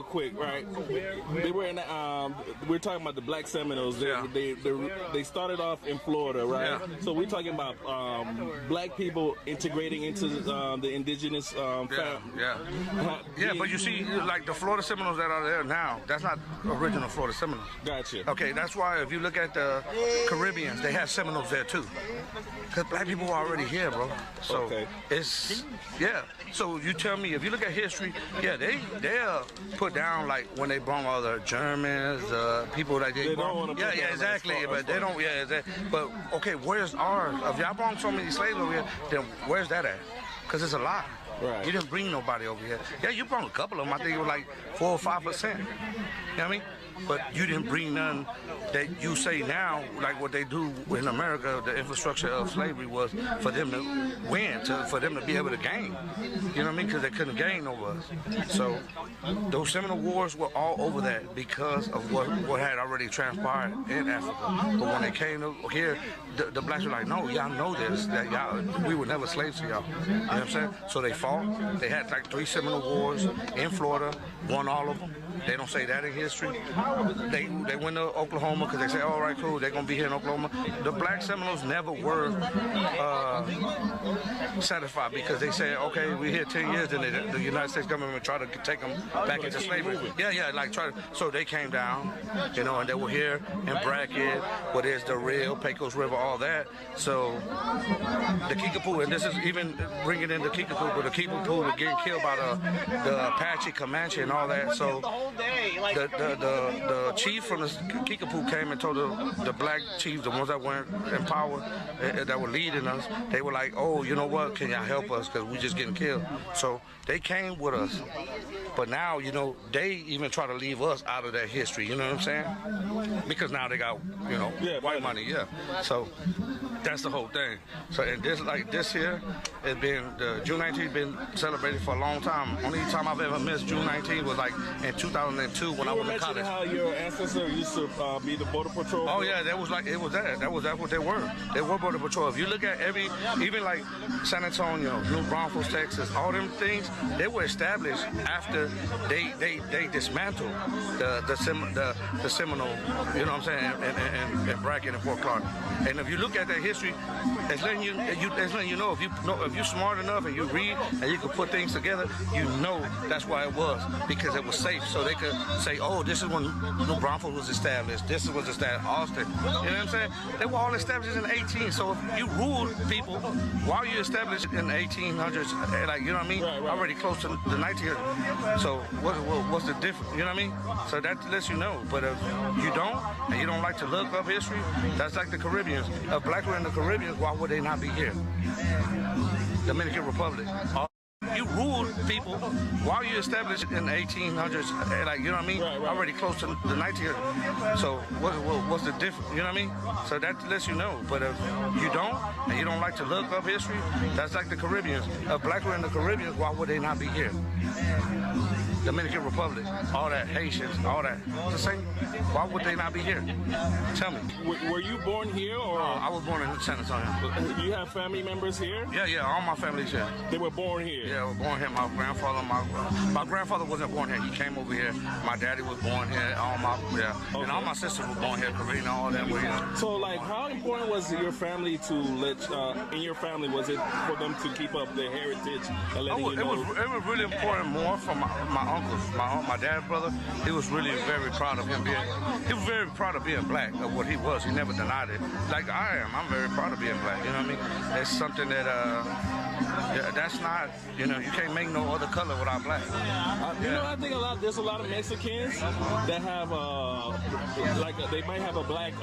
real quick, right? They were in. We're talking about the Black Seminoles. They started off in Florida, right? Yeah. So we're talking about black people integrating into the indigenous Yeah, but you see, like the Florida Seminoles that are there now, that's not original Florida Seminoles. Gotcha. Okay, that's why if you look at the Caribbeans, they have Seminoles there too. Because black people were already here, bro. So it's, so you tell me, if you look at history, they're put down like when they brought all the Germans, people that they brought. Exactly. But they don't, But okay, where's ours? If y'all brought so many slaves over here, then where's that at? Because it's a lot. Right. You didn't bring nobody over here. Yeah, you brought a couple of them. I think it was like 4 or 5%. You know what I mean? But you didn't bring none that you say now, like what they do in America, the infrastructure of slavery was for them to win, for them to be able to gain. You know what I mean? Because they couldn't gain over us. So those Seminole Wars were all over that because of what had already transpired in Africa. But when they came here, the blacks were like, no, y'all know this, that we were never slaves to y'all. You know what I'm saying? So they fought. They had like 3 Seminole Wars in Florida, won all of them. They don't say that in history. They went to Oklahoma because they say, all right, cool, they're going to be here in Oklahoma. The black Seminoles never were satisfied because they said, okay, we're here 10 years, and the United States government would try to take them back into slavery. So they came down, you know, and they were here in Brackett, where there's the Real, Pecos River, all that. So the Kickapoo, and this is even bringing in the Kickapoo, but the Kickapoo were getting killed by the Apache, Comanche, and all that. So the chief from the Kickapoo came and told the black chiefs, the ones that weren't in power, that were leading us, they were like, oh, you know what, can y'all help us because we're just getting killed. So they came with us. But now, you know, they even try to leave us out of that history, you know what I'm saying? Because now they got, you know, white money, So that's the whole thing. So and this here, it's been, June 19th been celebrated for a long time. Only time I've ever missed June 19th was like in 2002 when I was in college. How your ancestors used to be the Border Patrol? Oh yeah, that was what they were. They were Border Patrol. If you look at even like San Antonio, New Braunfels, Texas, all them things, they were established after they dismantled the Seminole, you know what I'm saying, and Brackett and Fort Clark. And if you look at that history, it's letting you know if you're smart enough and you read and you can put things together, you know that's why it was, because it was safe. So they could say, oh, this is when New Braunfels was established. This was established Austin. You know what I'm saying? They were all established in the 1800s. So if you ruled people while you established in the 1800s, like, you know what I mean? Right. Already close to the 1900s. So what's the difference? You know what I mean? So that lets you know. But if you don't, and you don't like to look up history, that's like the Caribbeans. If black were in the Caribbean, why would they not be here? Dominican Republic. You ruled people while you established in the 1800s, like, you know what I mean? Right. Already close to the 1900s. So what's the difference? You know what I mean? So that lets you know. But if you don't, and you don't like to look up history, that's like the Caribbeans. If black were in the Caribbean, why would they not be here? Dominican Republic, all that, Haitians, all that. It's the same. Why would they not be here? Tell me. Were you born here, or? I was born in San Antonio. Do you have family members here? Yeah, all my family's here. They were born here? Yeah, I was born here. My grandfather wasn't born here. He came over here. My daddy was born here. And all my sisters were born here. Karina, all them were here. So, like, how important was your family to in your family, was it for them to keep up their heritage and letting you know? It was really important more for my uncles, my dad's brother. He was really very proud of him being black, of what he was. He never denied it. Like I am. I'm very proud of being black. You know what I mean? It's something that that's not, you know, you can't make no other color without black. You know, I think there's a lot of Mexicans that have they might have a black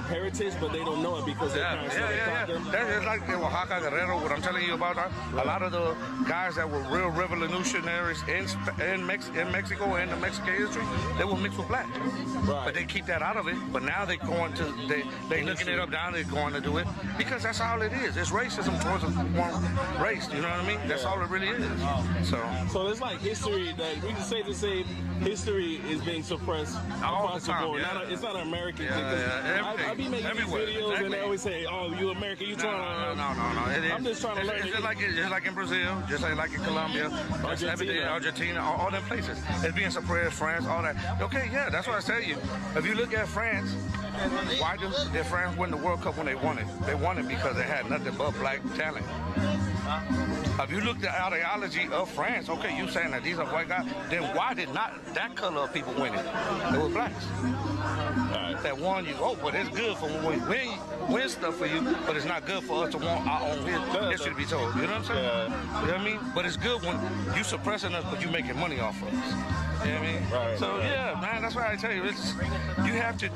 heritage, but they don't know it because their parents taught them. That's like in Oaxaca, Guerrero, what I'm telling you about. A lot of the guys that were real revolutionaries in Mexico and the Mexican history, they were mixed with black. Right. But they keep that out of it. But now they're going to, they looking it up now, they're going to do it because that's all it is. It's racism towards one race. You know what I mean? That's all it really is. So it's like history that we can say to say history is being suppressed all across the time. the board. Yeah. It's not an American thing. Everything. I be making Everywhere. these videos Exactly. and they always say, "Oh, you American? You trying to?" No. I'm just trying to learn. It's just like in Brazil, just like in Colombia, Argentina, all them places. It's being suppressed, France, all that. Okay, yeah, that's what I tell you. If you look at France, why did France win the World Cup when they won it? They won it because they had nothing but black talent. If you look at the ideology of France, okay, you saying that these are white guys, then why did not that color of people win it? It was blacks. That won you. Oh, but it's good for when we win stuff for you, but it's not good for us to want our own history to be told. You know what I'm saying? You know what I mean? But it's good when you suppressing us, but you making money off of us. You know what I mean? Right. So yeah, man, that's why I tell you, you have to.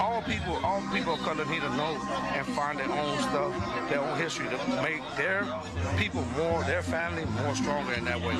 All people of color need to know and find their own stuff, their own history to make their people more, their family more stronger in that way.